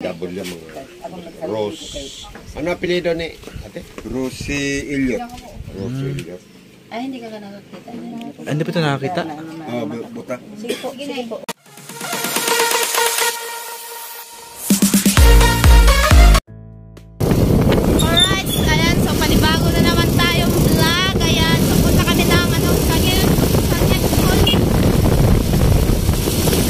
Double yung mga Rose. Ano apelido ni ate? Rosie Elliot. Rose Elliot. Ay, hindi ka nakakita. Hindi pa ito nakakita? Buta. Sige po, sige po. Alright, ayan. So, panibago na naman tayong vlog. Ayan. So, punta kami ng sa Hills School.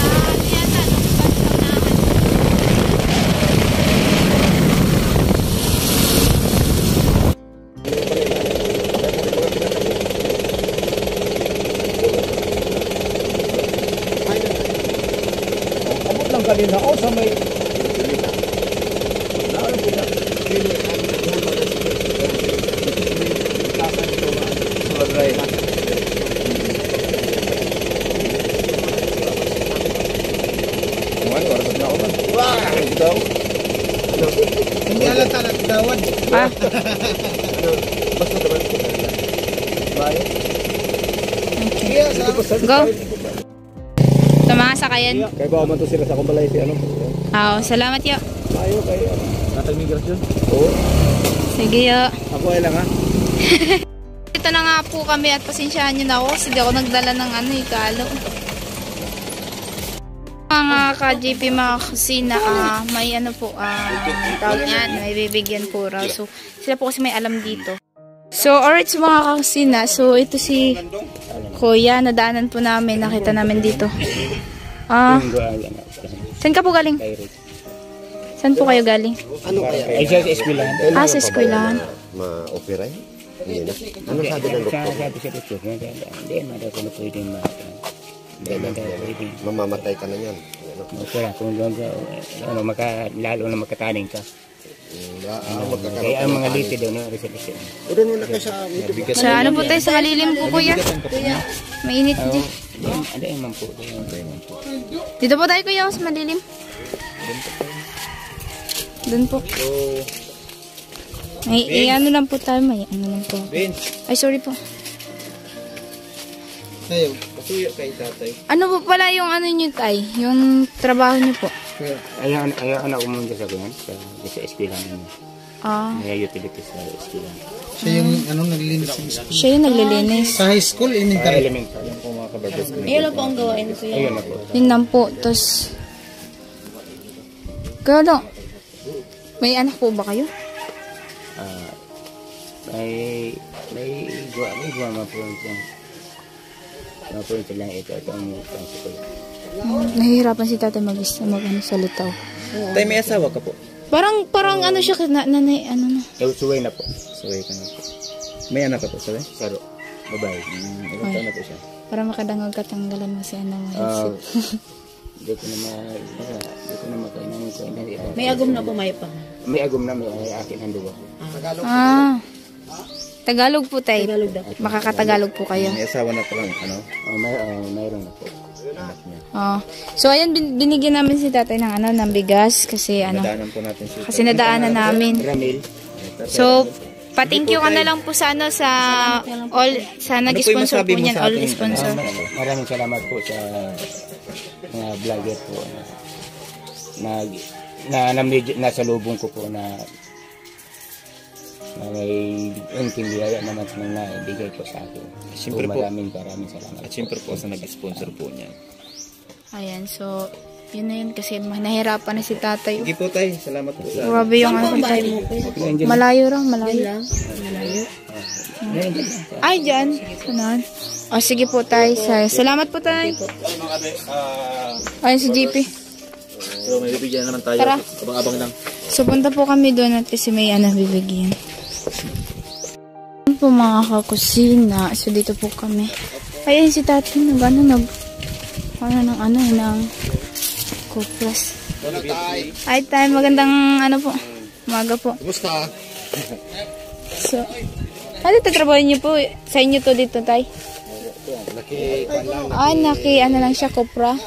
Sa Nieta, Bansaunahan. Abot lang kanina ako sa may... Hindi alata na tawad. Ah. Go. Sa mga sakayan. Kaya ba man to sila sa kumbalay si ano? Oo, salamat yo. Tayo kay natang migrasyon? Oo. Sige yo. Ako ay lang ha? Ito na nga po kami at pasensyahan nyo na ako. Sige ako nagdala ng ikalo. Mga ka-JP mga kusina, may tawag yan, may bibigyan po raw. So, sila po kasi may alam dito. So, alright sa mga kakusina. So, ito si Kuya. Nadaanan po namin. Nakita namin dito. Saan ka po galing? Saan po kayo galing? Ano kaya? Ay siya sa eskwelahan. Sa eskwelahan. Ma-opera yun? Hindi na. Ano sabi ng doktor? Sabi sa doktor, hindi na daw kung pwedeng Mamamatay ka na yan. Opera, kung lalo na makataning ka. Kaya ang mga liti doon, resolution. Doon muna ka sa... Sa ano po tayo? Sa malilim po, Kuya. Mainit din. Ano yung po? Dito po tayo, Kuya, sa malilim. Doon po. May ano lang po tayo. May ano lang po. Ay, sorry po. Ayaw, pasuyo kay tatay. Ano po pala yung ano nyo, Tay? Yung trabaho nyo po? Ayaw anak umunta sa ganyan, sa eskwelahan niya. May utilities sa eskwelahan. Siya yung naglilinis ng school. Siya yung naglilinis. Sa high school, elementary. Elementary. Yung mga kabarbas. Ayun po ang gawain ko yan. Ayun na po. Yun lang po. Tapos, kaya lang, may anak po ba kayo? May guwama po yung mga po yung lang ito ang principal. Nahihirapan si tatay mag-salita. Tay, may asawa ka po? Parang ano siya, nanay, ano na. Suway na po. Suway ka na po. May anak ka po, sabi? Saro. Babae. Ilang taon na po siya? Para makadangag katanggalan mo siya ng headset. Hindi ko na makainangin ko. May agom na po, may pa. May agom na, may akin ang duwa. Tagalog po tayo. Makakatagalog po kayo. May asawa na po lang, ano? Mayroon na po. Anak niya. So ayan, binigyan namin si tatay ng bigas kasi Nadaanan po natin siya. kasi nadaanan namin. Ramil. So pa-thank you ka na lang po sa nag-sponsor po niyan, all sponsor. Maraming salamat po sa mga vlogger po na sa lubong ko po na may unting biyaya naman sa mga ibigay po sa akin. Siyempre po. Maraming salamat. At siyempre po sa nag-sponsor po niyan. Ayan, so yun na yun kasi nahirapan na si tatay. Sige po tayo, salamat po. Grabe yung ano. Malayo lang, malayo. Ay, dyan. Sanan. Sige po tayo. Salamat po tayo. Ayun si JP. So may bibigyan naman tayo. Tara. Abang-abang lang. So punta po kami doon at kasi may bibigyan. Ayan po mga kakusina. So dito po kami. Ayun si tatay ng Kopras. Ay tayo, magandang po. Umaga po. Kumusta? So, tatrabaho niyo po? Sa inyo to dito, tay? Lang siya, kopra.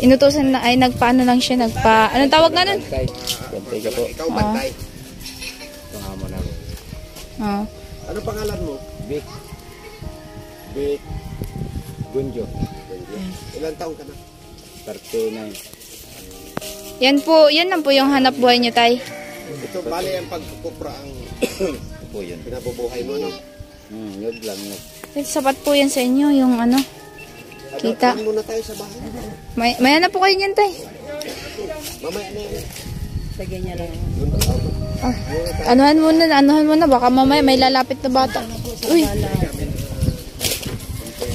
Inutusan na, nagpaano lang siya, anong tawag nga nun? Bantay ka po. Ikaw bantay. Pangamo na. Ano pangalan mo? Vic Gunjo. Ilan taong ka na? 39. Yan po, yan lang po yung hanap buhay niyo, tay. Ito bali ang pagkukupra ang Po yun. pinabubuhay mo, no? Yun lang. Yun. Sapat po yan sa inyo, yung ano. Kita. Muna tayo sa bahay. May ano po kayo niyan, tay? Mamaya na yun. Anuhan mo na, baka mamaya may lalapit na bata. Uy.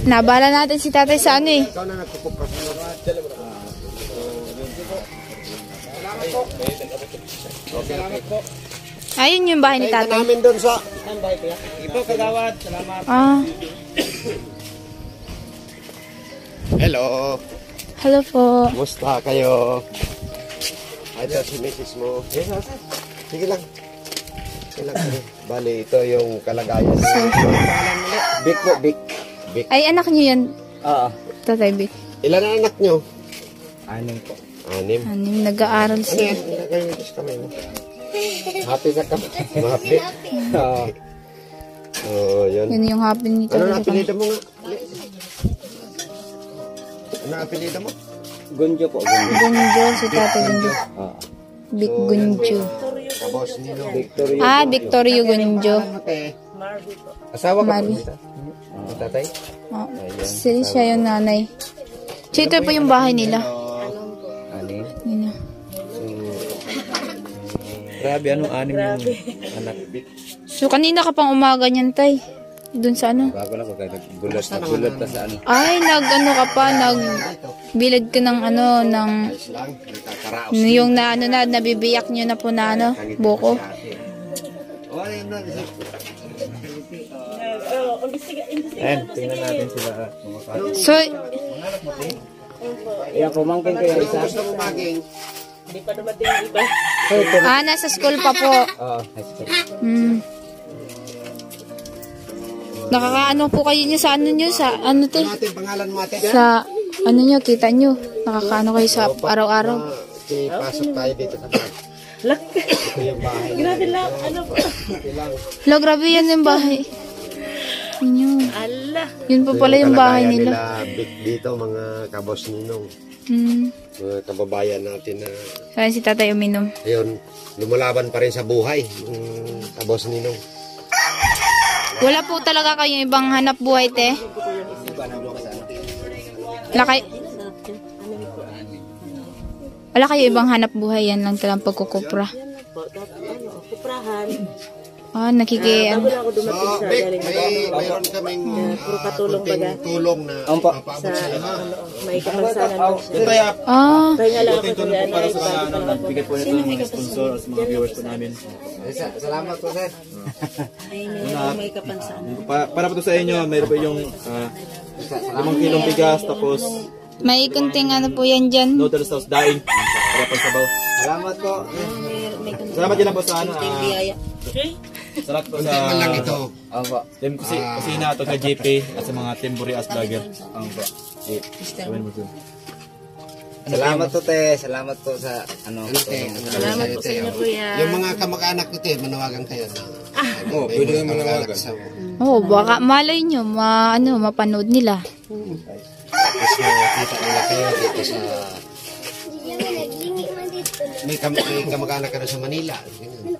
Nabala natin si tatay sa ano eh. Ikaw na nagkukupra. Ayun yung bahay ni Tayo tatay. namin doon sa... Ipo, kagawad. Salamat. Ah, Hello. hello po. Kumusta kayo? Ay, ito si Mrs. mo. Sige lang. Sige lang. Bali, ito yung kalagayan. Big po, big. Big. Ay, anak niyo yan, Oo. tatay Vic. Ilan ang anak nyo? 6 po. 6. Ano, nag-aaral Ano siya. yan? Kayo yung kamay mo. Happy sa kamay. Happy? Oo. Oo, yun. Yun yung happy ni Ano na tatay. apelido mo nga? Ano ang apelido mo? Gunjo po. Gunjo. Gunjo, si tatay Gunjo. Oo. Big Gunjo. Kabos nilo. Victoria. Ah, Victorio Gunjo. Asawa ka po Mali. dito? Tatay? Oh, siya yung nanay. So, ito po yung bahay nila. Ani? Yun na. Grabe, anong 6 yung anak? So, kanina ka pang umaga niyan, tay. Doon sa ano? Bago na ko kaya naggulat ka sa ano. Ay, nag-ano ka pa, nagbilad ka ng ano, ng, Lang, nakakaraos. yung na, ano na, nabibiyak nyo na po na ano, buko. Oh, ayun na. Ayan, tingnan natin sila. So, Ayan, pumangkin ko yung isa. Gusto mo maging? nasa school pa po. Oo, high school. Nakakaano po kayo nyo sa ano nyo, sa ano te? Ano ating pangalan mo ate? Sa, ano nyo, kita nyo. Nakakaano kayo sa araw-araw. Pasok tayo dito sa bahay. Ito yung bahay. Grabe lang. Ano po? Lo, grabe yan yung bahay. Yun. Yun po pala yung bahay nila. Big dito mga kabos ninong. Mga kababayan natin na Saan si tatay uminom? ayun, lumalaban pa rin sa buhay. Yung kabos ninong. Wala po talaga kayong ibang hanap buhay, te? Wala kayo ibang hanap buhay, yan lang talang pagkukupra. Kuprahan. Nakikiyan. Bago lang ako dumating So, sa Vic, galing mayroon kaming puro katulong baga. tulong na sa papaabot sa iyo. may kapansanan lang siya. Pahinga lang ako sa yan ay bago pa lang ako. Bigay po nito ng mga sponsor sa mga viewers po namin. Salamat po, sir. Ay may kapansanan. Para po to sa inyo, mayroon po yung 5 kilong bigas, tapos May kunting ano po yan dyan. noodles sauce daing. Para pang sabaw. Salamat po. Salamat din po sa ano. Biyaya. Salamat po Kunti sa man lang ito. team kusina to kay JP at sa mga team Burias Vlogger. Ang ba. Gawin mo dun. Salamat po, te. Salamat po sa ano. Salamat po sa inyo, kuya. Yung mga kamag-anak ko, te, manawagan kayo na. Pwede kayo manawagan. Baka malay nyo, mapanood nila. Tapos nakita nila kayo dito sa... May kamag-anak ka na sa Manila.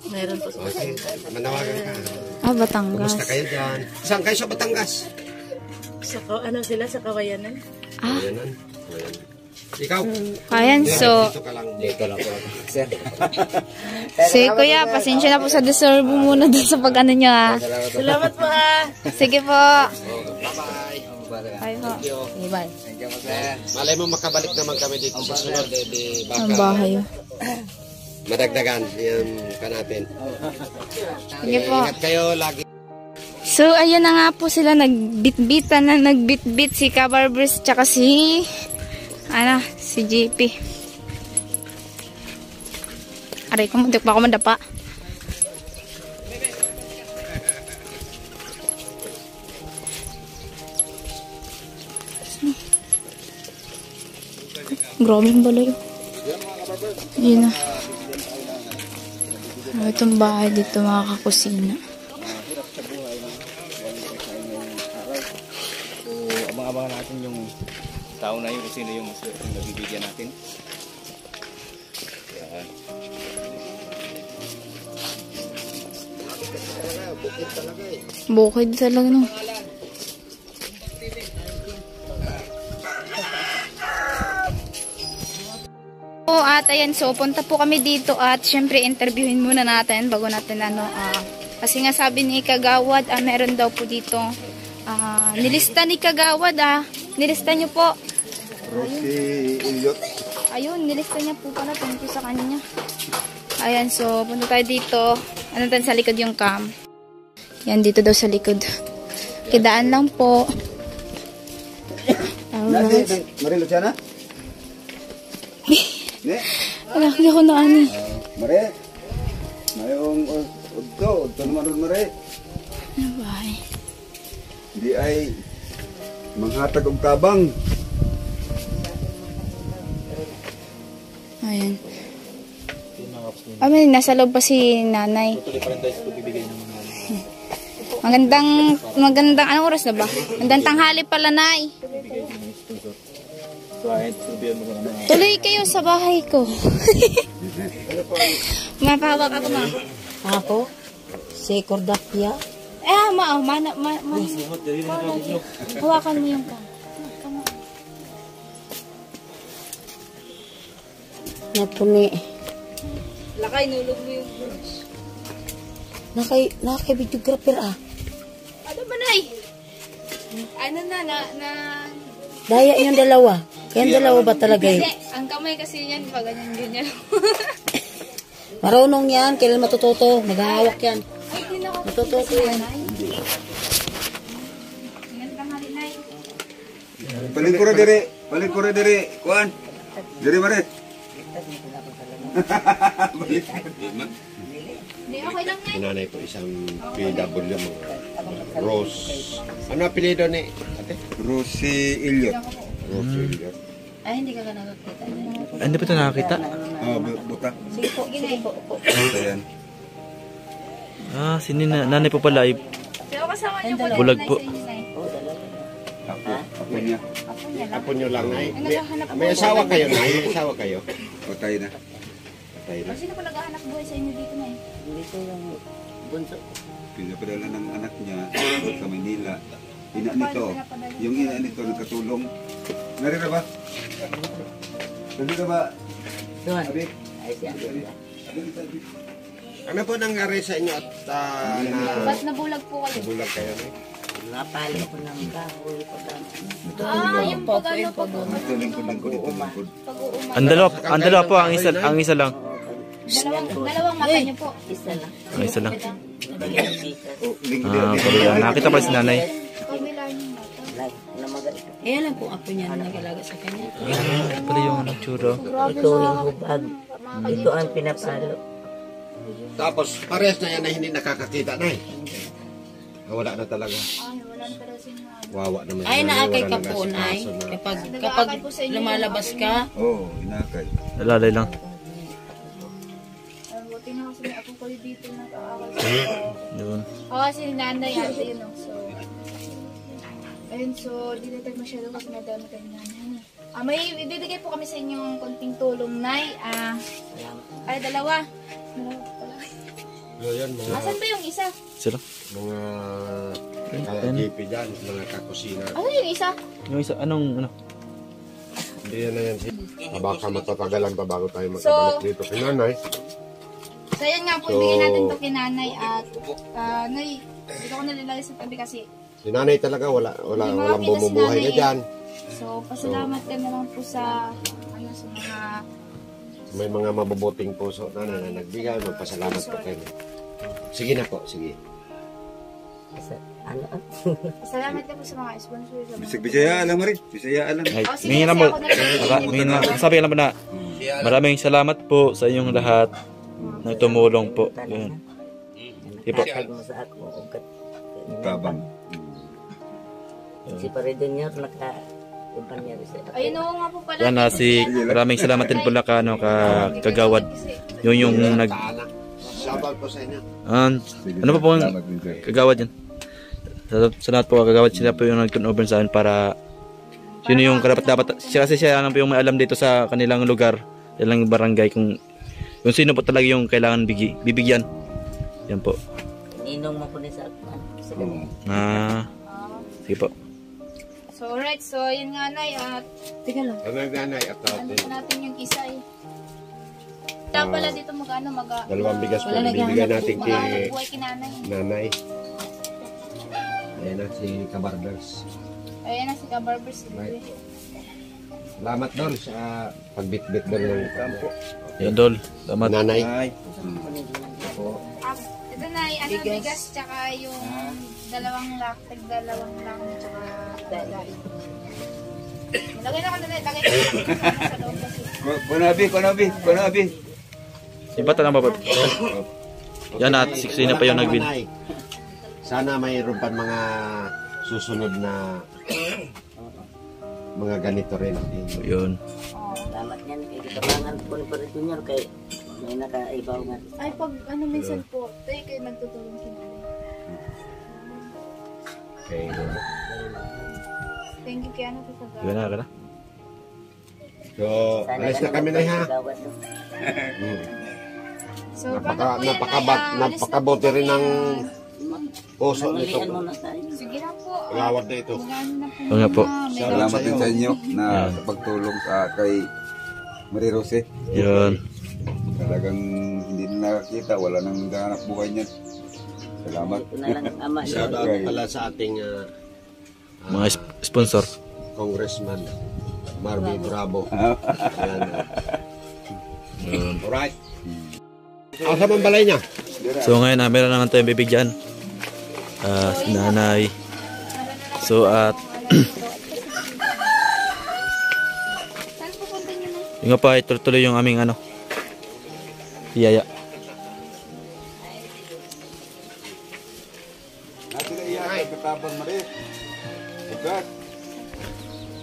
Meron po. Okay, manawagan ka. Batangas. Kumusta kayo dyan? Saan kayo sa Batangas? Ano sila sa Kawayanan? Ayan. Ikaw? Ayan, so, Dito ka lang. Dito lang po. Sir. si kuya, pasensya na po sa deserve muna doon sa pag-ano nyo ha. Salamat po Sige po. Bye-bye. Bye po. Bye. Thank you po, sir. Malay mo makabalik naman kami dito sa sunod. Di Ang baka bahay. madagdagan. Yan ka natin. Sige po. Ingat kayo lagi. So, ayan na nga po sila. Nagbitbitan na nagbitbit si Kabarbers tsaka si JP. Aray ko, muntik pa ako madapa. Grabe yung balay. Yun na. Itong bahay dito mga kakusina. So, abang-abangan natin yung tao na yun kung sino yung mas nabibigyan natin. bukid talaga eh. Bukid talaga no. At ayan, so punta po kami dito at syempre interviewin muna natin bago natin kasi nga sabi ni Kagawad, meron daw po dito nilista ni Kagawad nilista niyo po. Rosie Elliot. Ayun, nilista niya po pala, thank you sa kanya. Ayan, so punta tayo dito. Ano tayo sa likod yung cam? Yan, dito daw sa likod. Kidaan lang po. Mari Luciana? Wala, hindi ako na ani. Mari? Mayroong udto naman ron Mari. Ano ba eh? Di ay manghatag og tabang. Ayan. May nasa loob pa si nanay. Tuloy pa rin tayo sa pagbibigay ng mga Magandang, anong oras na ba? Magandang tanghali pala, nay. sponsor. Kahit sabihan mo kung ano. Tuloy kayo sa bahay ko. Mapahawak ako, ma. Ako? Si Cordapia? Hawakan mo yung cam. Napuni. Lakay, nulog mo yung brush. Nakay videographer Ano ba, nay? Ano na. Daya yung dalawa. Kayang dalawa ba talaga Hindi, ang kamay kasi yan, pag ganyan. Marunong yan. Kailan matututo? Maghahawak yan. Ay, hindi na ako. Matututo yan. Ngayon tanghali, nay. Balik ko dire. Kuan. Dire Mari. Hindi, okay lang, nay. Nanay ko isang PW mo. Rose. Ano apelido ni ate? Rosie Elliot. Rose Elliot. Ay, hindi ka nakakita. Hindi pa ito nakakita? Buta. Sige po. Ayan. Si nanay po pala ay Pero kasama niyo po. bulag po. Ako niya. Apo nyo lang ay. Naghahanap May asawa kayo na? May asawa kayo? Patay na. Patay na. Sino po naghahanap buhay sa inyo dito, nay? Dito yung bunso. Pinapadala ng anak niya sa Manila. Ina nito. Yung ina nito nagkatulong. Narira ba? Narira ba? Doon. Abi? Ay, siya. Ano po nangyari sa inyo at Ba't nabulag po kayo? nabulag kayo na? Napali ko ng kahoy pa Yung pag-ano po. Ito lingkod. Pag-uumay. Ang dalawa po, ang isa lang. Dalawang mata niyo po. Isa lang. Ang isa lang. Lingkod. Pala nakita pa si nanay. Kabila niyo mata. Ayan lang kung apo niya na nag-alaga sa kanya. Pala yung tsura. Ito yung hubag. Ito ang pinapalo. Tapos parehas na yan na hindi nakakakita na eh. Wala na talaga. Ay, wala na pala si nanay. Wawa naman. Ay, naakay Wala ka nang po, Nay. asikaso na. Kapag lumalabas ka, Oo, inakay. Lalay lang. Ay, buti nga kasi may ako kayo dito nag-aawal sa Yun. kasi nanay ate yun. So, ayun, so, di na tayo masyado kasi madami tayo nanay. May ibibigay po kami sa inyong konting tulong, nay. Ay, dalawa. Ayan, Asan ba yung isa? Sila. mga ka-GP dyan, mga kakusina. Ano yung isa? Yung isa, anong, Hindi yan na yan. Baka matatagalan pa bago tayo makabalik dito kay nanay. So, yan nga po, ibigay natin ito kay nanay at nay, dito ko nalalagay sa tabi kasi Si nanay talaga, walang bumubuhay na dyan. so, pasalamat ka na lang po sa sa mga May mga mabubuting puso na nagbigay. Magpasalamat po kayo. Sige na po, sige. salamat ka po sa mga sponsors. Bisig Bisaya alam mo rin. Bisaya alam. ay, sige, mingin kasi mo. ako narinig. Mingin na. Sabi lang po na, maraming salamat po sa inyong lahat na tumulong po. Yun. Sige po. mo sa ako. Tabang. Si Paridonyor naka-ibang niya sa ako. Ayun oo nga po pala. Yan maraming salamat din po Kagawad. Yung nag... Shoutout po sa inyo. ano pa po ang Kagawad yan? Sa lahat po Kagawad, sila po yung nag-turnover sa akin para yun yung karapat-dapat. Kasi siya lang po yung may alam dito sa kanilang lugar, kanilang barangay kung sino po talaga yung kailangan bibigyan. Yan po. Inong mo po ni sa akman. Sige po. So, alright. So, yun nga, Nay. At, Tiga lang. Ano yung nanay at ano pa natin yung isa eh. Wala pala dito dalawang bigas po bibigay natin kay buhay kinanay. nanay. Ayan na si Kabarbers. Ayan na si Kabarbers. Right. Salamat doon sa pagbitbit doon ng kampo. Yan, Dol. Salamat. Nanay. Ito na, ano, bigas, tsaka yung dalawang lak, tsaka dalain. Lagay na ka na, lagay ka sa loob kasi. Kunabi. Ibata lang ba? Yan at 16 na pa yung nag-win. Nanay, sana mayroon pa mga susunod na mga ganito rin. Yun. Salamat yan. Kaya kitabangan po ni Paris Junior kay may nakaibaw nga. Ay, pag ano minsan po, tayo kayo nagtutulong kinanay. Okay. Thank you kaya ano po sa Yun na, ka na. So, alis na kami na ha. So, paano po yan, Napakabote rin ng puso nito. sige na po. Lawad na ito. Oo nga po. Salamat din sa inyo na sa pagtulong kay Marie Rose. Yun. Talagang hindi na nakakita, wala nang naghahanap buhay niyan. Salamat. Shout out pala sa ating Mga sponsor. Congressman Marvin Bravo. Alright. Asa man balay niya? So ngayon, meron naman tayong bibigyan. Si nanay. So at Saan pupunta niyo na? yung nga pa, ituloy yung aming ano, tiyaya. Natin na iyan, katabang Marie. Bugat.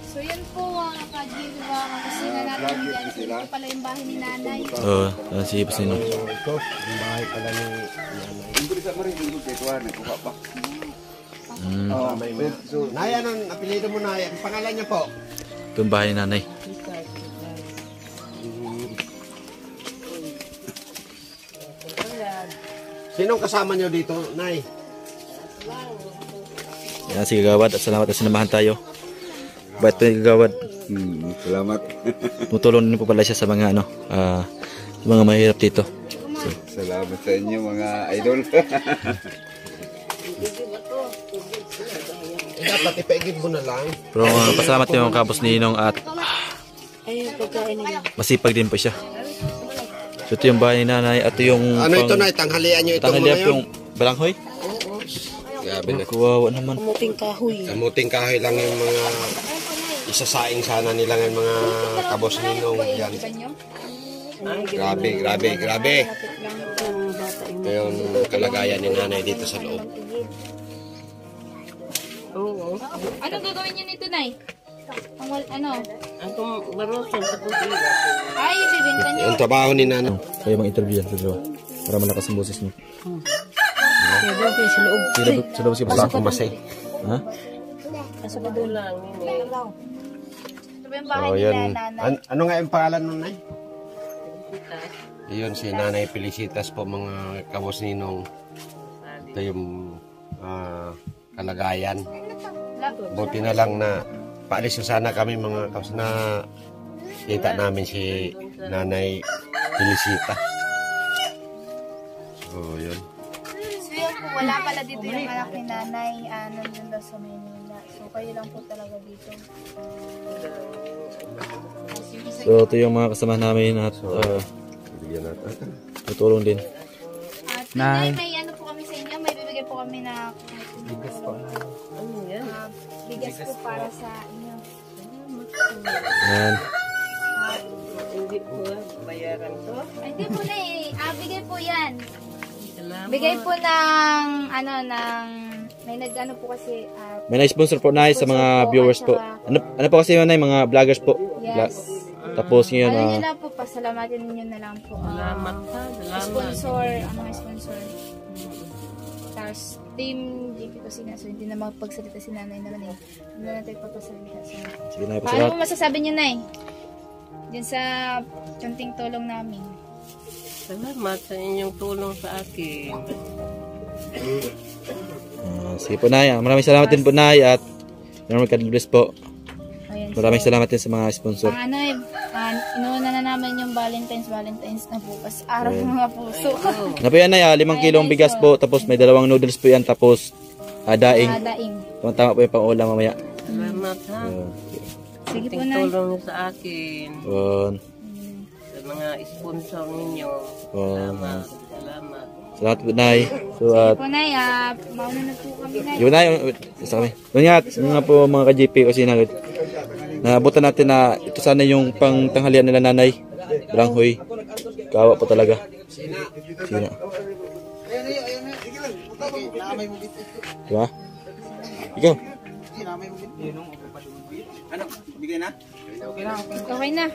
So yan po ka-GV kasi na natin dyan. So ito pala yung bahay ni nanay. Oo, si Pasino. Ito, yung bahay pala ni nanay. Hindi sa Marie, hindi ko ito kuha pa. Nay, anong apelido mo, Nay? Ang pangalan niya po? Ito yung bahay ni nanay. Sinong kasama niyo dito, Nay? Yan si Gagawad at salamat at sinamahan tayo. Bait ito yung Gagawad. Salamat. Tumutulong din po pala siya sa mga ano, sa mga mahirap dito. Salamat sa inyo mga idol. Dapat ipaigib mo na lang. Pero pasalamat yung kapos ni Ninong at masipag din po siya. So ito yung bahay ni nanay at ito yung Ano ito, Nay? Tanghalian niyo ito tanghalian mga yung balanghoy. Grabe na. Kuwawa naman. Kamuting kahoy lang yung mga isasaing sana nila ng mga kabos ninong yan. Grabe. Ito yung kalagayan ni nanay dito sa loob. Anong gagawin niyo nito, Nay? Ano? Ang barosan sa puti. Ay, ibibenta niyo. Yung trabaho ni nanay. Kaya mag-interview yan sa dalawa. Para malakas ang boses niyo. Kaya doon kayo sa loob. Sa loob si Pasino. Kumasay. Ha? Nasa doon lang. Ito ba yung bahay So, ni yun. nanay? Ano nga yung pangalan nun, Nay? Yun si Nanay Felicitas po, mga kabos ninong. Ito yung kalagayan. Buti na lang na paalis na sana kami mga kabos na kita namin si Nanay Felicita. So, yun. So yun po, wala pala dito yung anak ni nanay. Nandun daw sa Manila. So kayo lang po talaga dito. So ito yung mga kasama namin at Bigyan natin. tutulong din. At Nay, may ano po kami sa inyo. May bibigay po kami na bigas po. Bigas po para sa inyo. Yan. Hindi po bayaran to. Ay, hindi po na bigay po yan. Bigay po ng, may nag-ano po kasi, May na-sponsor po na sa mga viewers po. Ano po kasi yun na mga vloggers po. yes. Tapos ngayon, Ano nyo na po, pasalamatin ninyo na lang po. Salamat ha. Salamat. Sponsor, mga sponsor. Tapos, Team GP Kusina. So, hindi na magpagsalita si nanay naman eh. Hindi na natin papasalita. So, sige na po paano mo masasabi nyo, Nay? Diyan sa kunting tulong namin. Salamat sa inyong tulong sa akin. Sige po, Nay. Maraming salamat din po, Nay. At God bless po. Ayan, Maraming salamat din sa mga sponsor. Ang ano inuuna na namin yung Valentine's na bukas. Araw ng mga puso. Ano po yan, Nay? 5 kilong bigas po. Tapos may 2 noodles po yan. Tapos daing. Daing. Tama po yung pang-ulam mamaya. Salamat ha. Sige po, Nay. Tulong niyo sa akin. Sa mga sponsor ninyo. Salamat. Salamat po, Nay. So, Sige po, Nay. Mauna na po kami, Nay. yun, Nay. Isa kami. Yun nga po mga ka-JP kasi naabutan natin na ito sana yung pangtanghalian nila, Nanay. Branghoy. Kawa po talaga. Sina. Diba? Ikaw. Ano? Bigay na? Okay na.